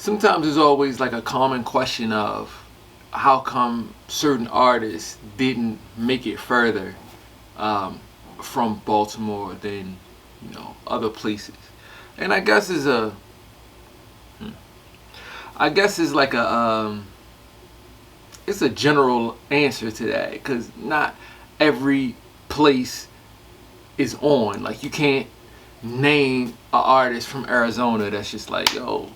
sometimes there's always like a common question of how come certain artists didn't make it further from Baltimore than other places. And I guess is a I guess is like a it's a general answer to that, because not every place is on. Like, you can't name an artist from Arizona that's just like, yo,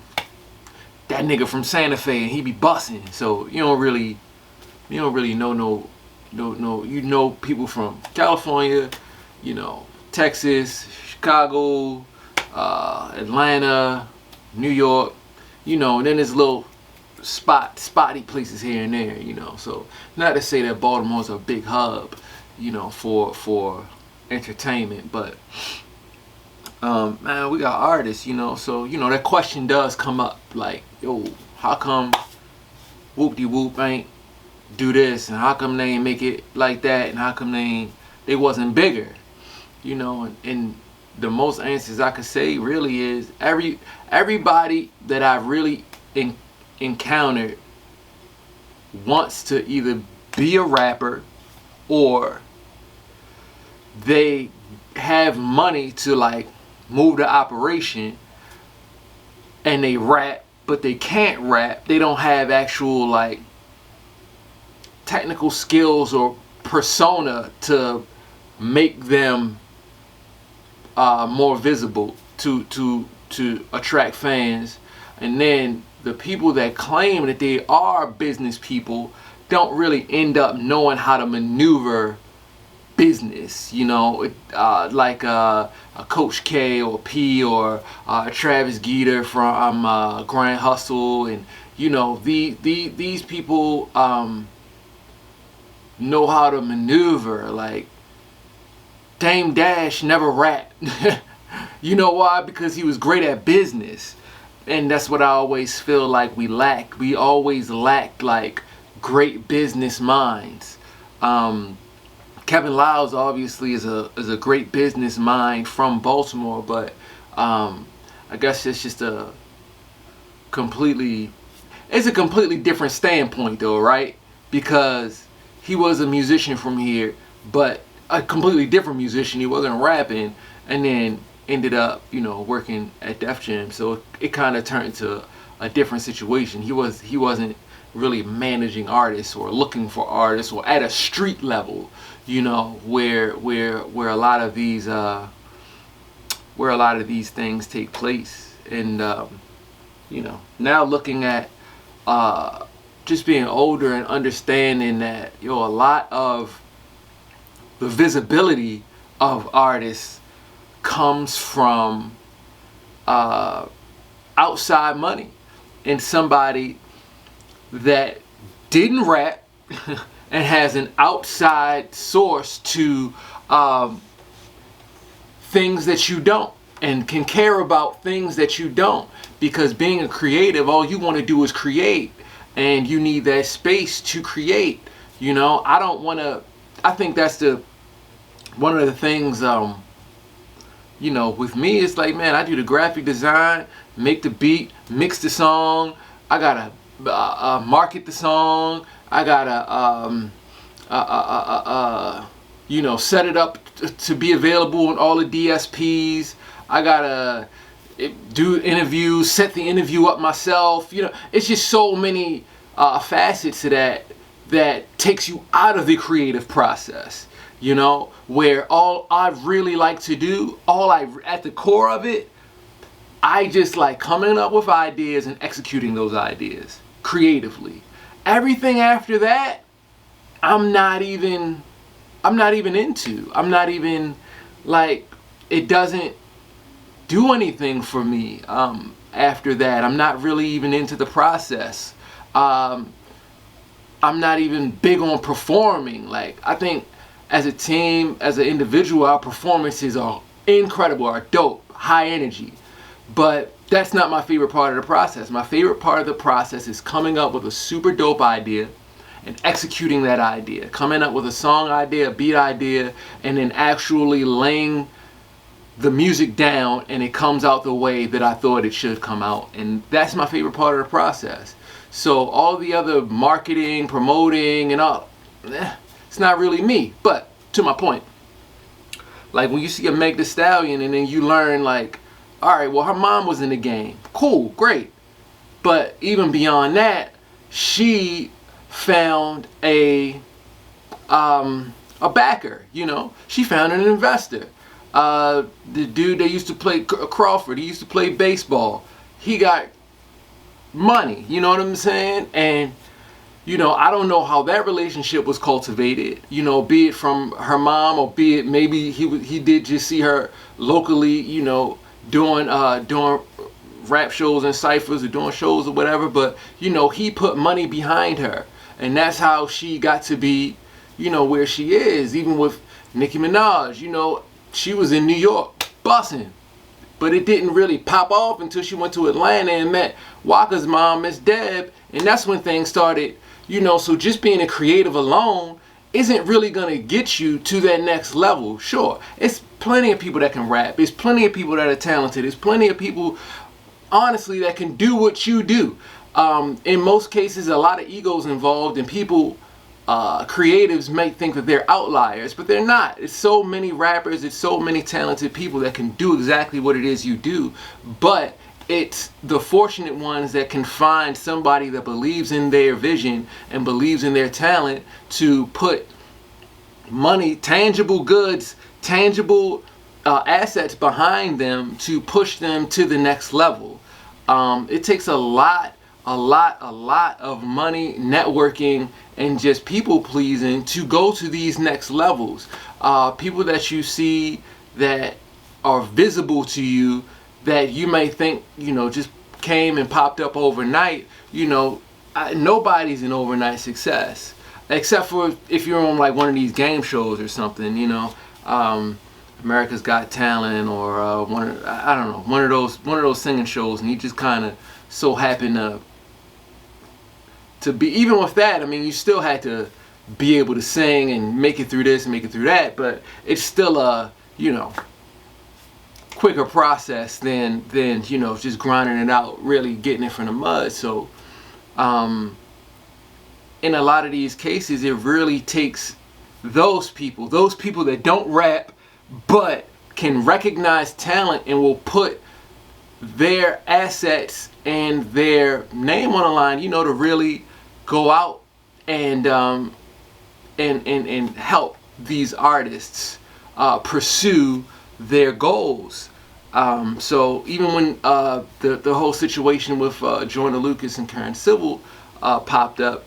that nigga from Santa Fe and he be busting. So you don't really know you know people from California, Texas, Chicago, Atlanta, New York, and then there's little spotty places here and there, So not to say that Baltimore's a big hub, for entertainment, but man, we got artists, so that question does come up, like, yo, how come Whoop-de-Whoop ain't do this, and how come they ain't make it like that, and how come they wasn't bigger, and the most answers I could say really is everybody that I've really encountered wants to either be a rapper or they have money to like move the operation and they rap, but they can't rap. They don't have actual like technical skills or persona to make them more visible to attract fans. And then the people that claim that they are business people don't really end up knowing how to maneuver business, like a Coach K or P or Travis Geter from Grand Hustle, and these people know how to maneuver. Like, Dame Dash never rapped. You know why? Because he was great at business. And that's what I always feel like we lack. We always lack like great business minds. Kevin Lyles obviously is a great business mind from Baltimore, but I guess it's just a completely different standpoint though, right? Because he was a musician from here, but a completely different musician. He wasn't rapping, and then ended up, working at Def Jam. So it kind of turned into a different situation. He wasn't really managing artists or looking for artists or at a street level, where a lot of these things take place. And now looking at just being older and understanding that a lot of the visibility of artists comes from outside money, and somebody that didn't rap and has an outside source to things that you don't, and can care about things that you don't, because being a creative, all you want to do is create, and you need that space to create. I think that's one of the things, with me, it's like, man, I do the graphic design, make the beat, mix the song, I gotta market the song, I gotta set it up to be available on all the DSPs, I gotta do interviews, set the interview up myself. It's just so many facets to that takes you out of the creative process. Where all I really like to do, at the core of it, I just like coming up with ideas and executing those ideas creatively. Everything after that, I'm not even into. I'm not even, like, it doesn't do anything for me after that. I'm not really even into the process. I'm not even big on performing. Like, I think as a team, as an individual, our performances are incredible, are dope, high energy. But that's not my favorite part of the process. My favorite part of the process is coming up with a super dope idea and executing that idea. Coming up with a song idea, a beat idea, and then actually laying the music down and it comes out the way that I thought it should come out. And that's my favorite part of the process. So all the other marketing, promoting, and all, it's not really me. But to my point, like when you see a Meg Thee Stallion and then you learn like, all right, well, her mom was in the game. Cool, great. But even beyond that, she found a backer, you know. She found an investor. The dude that used to play Crawford, he used to play baseball. He got money, you know what I'm saying? And, you know, I don't know how that relationship was cultivated, you know, be it from her mom or be it maybe he did just see her locally, you know, doing rap shows and ciphers or doing shows or whatever. But, you know, he put money behind her. And that's how she got to be, you know, where she is. Even with Nicki Minaj, you know, she was in New York busting, but it didn't really pop off until she went to Atlanta and met Waka's mom, Miss Deb, and that's when things started, you know. So just being a creative alone isn't really gonna get you to that next level. Sure, it's plenty of people that can rap, there's plenty of people that are talented, there's plenty of people, honestly, that can do what you do. In most cases, a lot of egos involved, and people, creatives may think that they're outliers, but they're not. It's so many rappers, it's so many talented people that can do exactly what it is you do, but it's the fortunate ones that can find somebody that believes in their vision and believes in their talent to put money, tangible goods, tangible assets behind them to push them to the next level. It takes a lot of money, networking, and just people pleasing to go to these next levels. People that you see that are visible to you that you may think, you know, just came and popped up overnight. You know, nobody's an overnight success, except for if you're on like one of these game shows or something, you know, America's Got Talent, or I don't know, one of those singing shows, and you just kind of so happen to be, even with that, I mean, you still had to be able to sing and make it through this and make it through that, but it's still a, you know, quicker process than you know, just grinding it out, really getting it from the mud. So in a lot of these cases, it really takes those people that don't rap but can recognize talent and will put their assets and their name on the line, you know, to really go out and help these artists pursue their goals. So even when the whole situation with Joyner Lucas and Karen Civil popped up,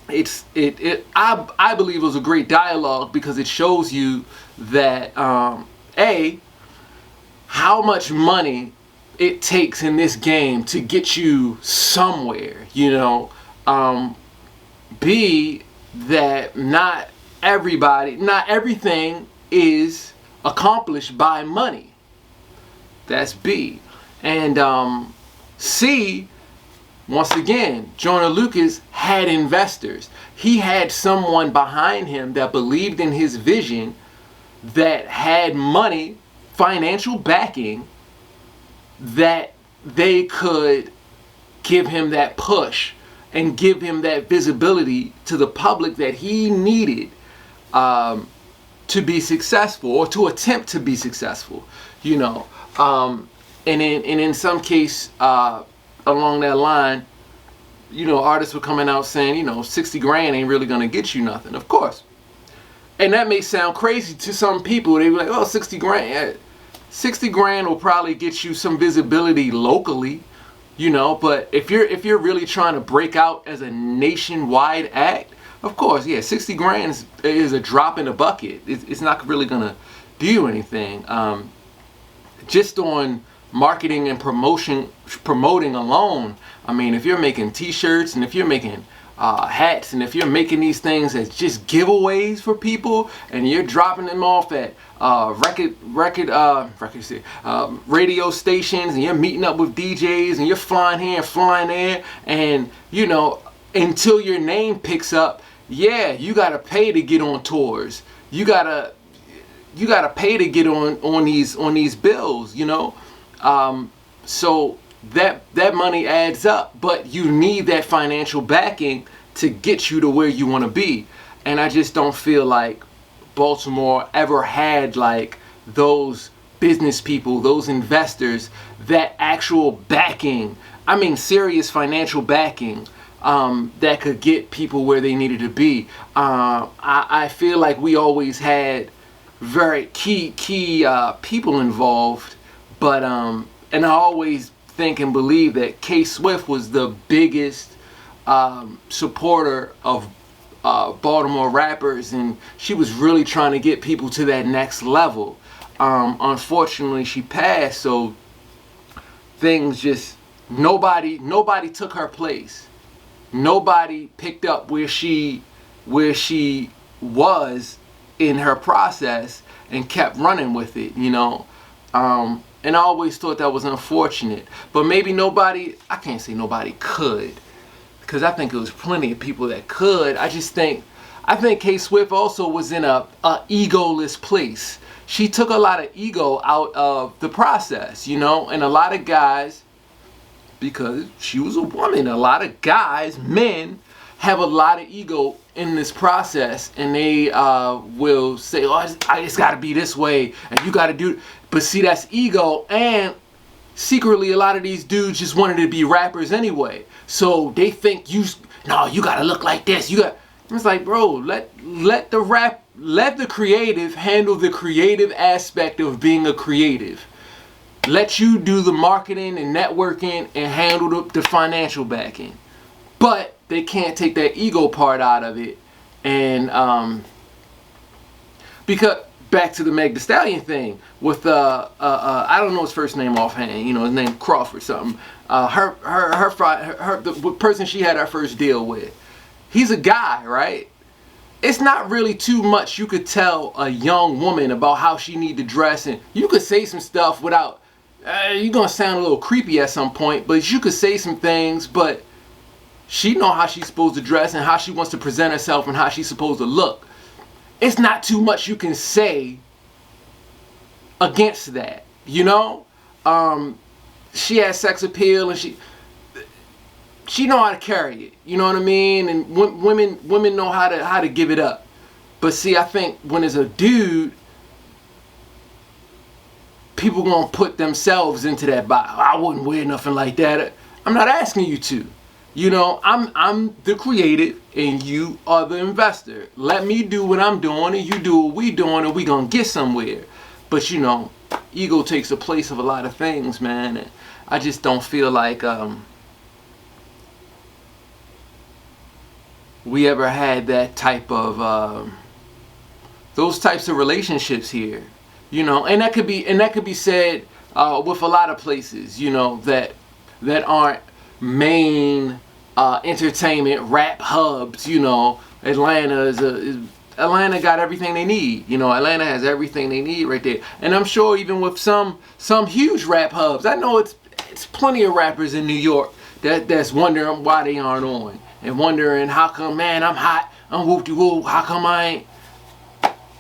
I believe it was a great dialogue, because it shows you that how much money it takes in this game to get you somewhere, you know. B, that not everything is accomplished by money. That's B. And C, once again, Joyner Lucas had investors. He had someone behind him that believed in his vision, that had money, financial backing, that they could give him that push and give him that visibility to the public that he needed to be successful, or to attempt to be successful, you know. And in some case, along that line, you know, artists were coming out saying, you know, 60 grand ain't really gonna get you nothing, of course. And that may sound crazy to some people. They be like, oh, 60 grand. 60 grand will probably get you some visibility locally, you know, but if you're really trying to break out as a nationwide act, of course, yeah, 60 grand is a drop in the bucket. It's not really gonna do anything. Just on marketing and promoting alone, I mean, if you're making t-shirts and if you're making hats, and if you're making these things as just giveaways for people, and you're dropping them off at radio stations, and you're meeting up with DJs, and you're flying here and flying there, and you know, until your name picks up, yeah, you gotta pay to get on tours. You gotta you gotta pay to get on these bills, you know. So that money adds up, but you need that financial backing to get you to where you want to be. And I just don't feel like Baltimore ever had like those business people, those investors, that actual backing. I mean, serious financial backing that could get people where they needed to be. I feel like we always had very key people involved, but and I always think and believe that K Swift was the biggest supporter of Baltimore rappers, and she was really trying to get people to that next level. Unfortunately, she passed, so things just nobody took her place. Nobody picked up where she was in her process and kept running with it, you know. And I always thought that was unfortunate. But maybe I can't say nobody could, because I think it was plenty of people that could. I think K Swift also was in a egoless place. She took a lot of ego out of the process, you know. And a lot of guys, because she was a woman, a lot of guys, men, have a lot of ego in this process, and they will say, oh, it's got to be this way, and you got to do. But see, that's ego, and secretly a lot of these dudes just wanted to be rappers anyway. So they think you got to look like this. It's like, bro, let the creative handle the creative aspect of being a creative. Let you do the marketing and networking and handle the financial backing. But they can't take that ego part out of it. And because back to the Meg Thee Stallion thing with I don't know his first name offhand, you know, his name Crawford something. The person she had her first deal with, he's a guy, right? It's not really too much you could tell a young woman about how she need to dress, and you could say some stuff without you're gonna sound a little creepy at some point, but you could say some things, but she know how she's supposed to dress and how she wants to present herself and how she's supposed to look. It's not too much you can say against that, you know. She has sex appeal, and she know how to carry it, you know what I mean. And women know how to give it up. But see, I think when it's a dude, people gonna put themselves into that box. I wouldn't wear nothing like that. I'm not asking you to. You know, I'm the creative and you are the investor. Let me do what I'm doing and you do what we doing, and we gonna get somewhere. But you know, ego takes the place of a lot of things, man. And I just don't feel like we ever had that type of those types of relationships here. You know, and that could be said with a lot of places, you know, that aren't main entertainment rap hubs. You know, Atlanta got everything they need. You know, Atlanta has everything they need right there. And I'm sure even with some huge rap hubs, I know it's plenty of rappers in New York that's wondering why they aren't on, and wondering how come, man, I'm hot, I'm whoop-de-whoop, how come I ain't.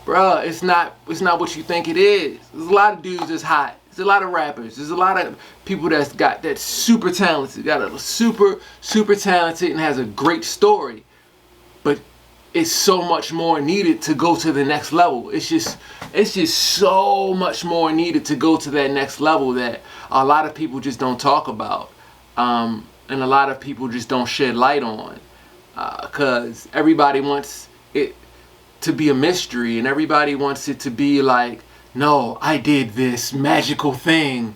Bruh, it's not what you think it is. There's a lot of dudes that's hot. There's a lot of rappers. There's a lot of people that's super talented. Got a super talented and has a great story. But it's so much more needed to go to the next level. It's just so much more needed to go to that next level that a lot of people just don't talk about. And a lot of people just don't shed light on. Because everybody wants it to be a mystery, and everybody wants it to be like, no, I did this magical thing.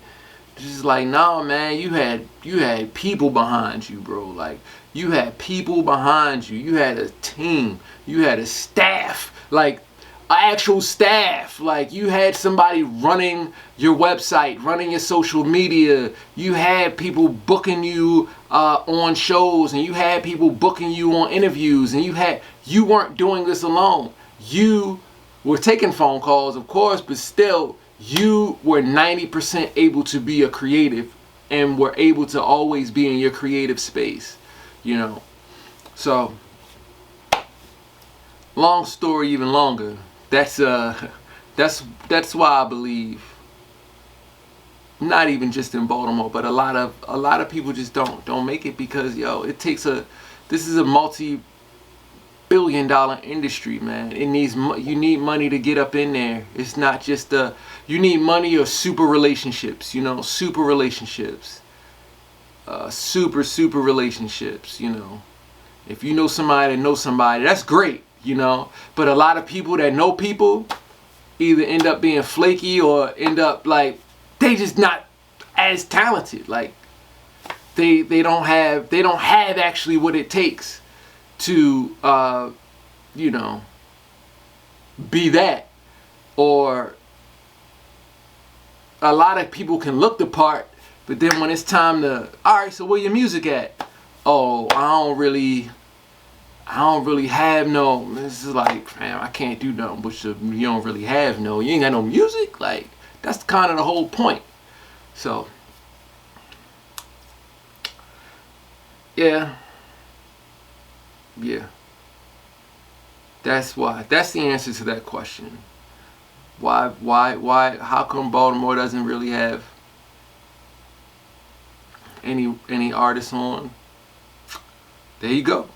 Just like, no, man, you had people behind you, bro. Like, you had people behind you. You had a team. You had a staff, like an actual staff. Like, you had somebody running your website, running your social media. You had people booking you on shows, and you had people booking you on interviews, and you weren't doing this alone. You were taking phone calls, of course, but still, you were 90% able to be a creative and were able to always be in your creative space, you know. So, long story even longer. That's That's why I believe, not even just in Baltimore, but a lot of people just don't make it, because this is a multi-billion-dollar industry, man. You need money to get up in there. It's not just you need money or super relationships, super relationships, super relationships, If you know somebody that knows somebody, that's great, But a lot of people that know people either end up being flaky or end up like they just not as talented. Like they don't have actually what it takes to be that. Or a lot of people can look the part, but then when it's time to, all right, so where your music at? Oh, I don't really have no. This is like, fam, I can't do nothing, but you don't really have no. You ain't got no music. Like, that's kind of the whole point. So, yeah. That's why. That's the answer to that question. Why? How come Baltimore doesn't really have any artists on? There you go.